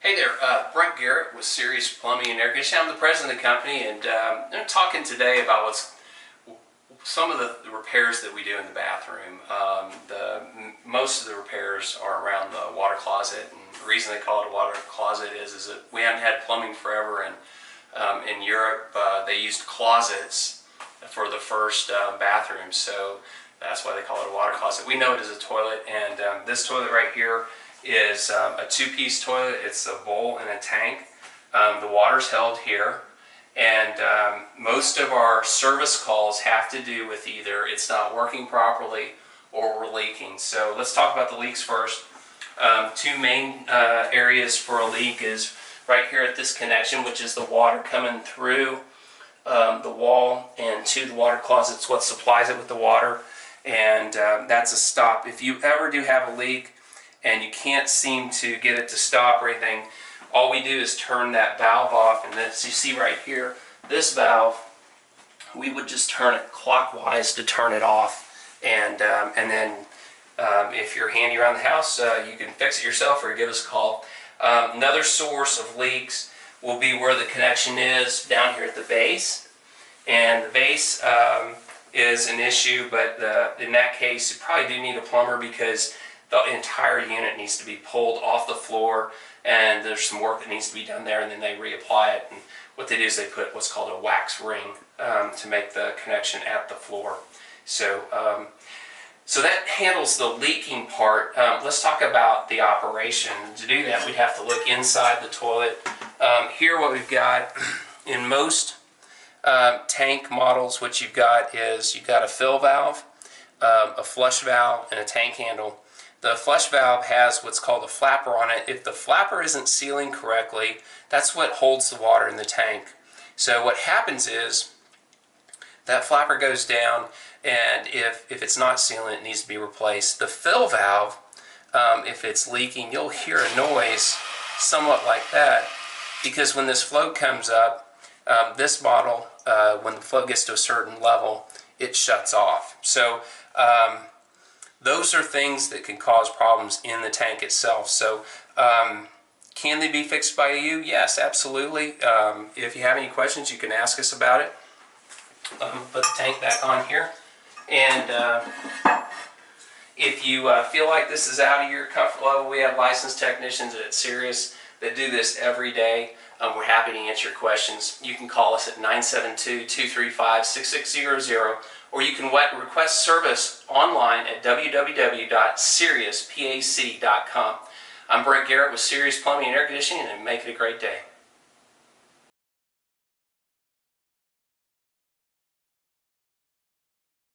Hey there, Brent Garrett with Sirius Plumbing and Air Conditioning. I'm the president of the company, and I'm talking today about some of the repairs that we do in the bathroom. Most of the repairs are around the water closet, and the reason they call it a water closet is that we haven't had plumbing forever, and in Europe they used closets for the first bathrooms, so that's why they call it a water closet. We know it as a toilet, and this toilet right here is a two-piece toilet. It's a bowl and a tank. The water's held here, and most of our service calls have to do with either it's not working properly or we're leaking. So let's talk about the leaks first. Two main areas for a leak is right here at this connection, which is the water coming through the wall and to the water closet. It's what supplies it with the water, and that's a stop. If you ever do have a leak and you can't seem to get it to stop or anything, all we do is turn that valve off, and as you see right here, this valve, we would just turn it clockwise to turn it off, and then if you're handy around the house, you can fix it yourself or give us a call. Another source of leaks will be where the connection is down here at the base, and the base is an issue, but in that case you probably do need a plumber because the entire unit needs to be pulled off the floor, and there's some work that needs to be done there, and then they reapply it. And what they do is they put what's called a wax ring to make the connection at the floor. So that handles the leaking part. Let's talk about the operation. To do that, we'd have to look inside the toilet. Here what we've got in most tank models, what you've got is you've got a fill valve, a flush valve, and a tank handle. The flush valve has what's called a flapper on it. If the flapper isn't sealing correctly, that's what holds the water in the tank. So what happens is that flapper goes down, and if it's not sealing, it needs to be replaced. The fill valve, if it's leaking, you'll hear a noise somewhat like that, because when this flow comes up, this model, when the flow gets to a certain level, it shuts off. So those are things that can cause problems in the tank itself. So can they be fixed by you? Yes, absolutely. If you have any questions, you can ask us about it. Put the tank back on here, and if you feel like this is out of your comfort level, we have licensed technicians at Sirius that do this every day. We're happy to answer your questions. You can call us at 972-235-6600, or you can request service online at www.siriuspac.com. I'm Brent Garrett with Sirius Plumbing and Air Conditioning, and make it a great day.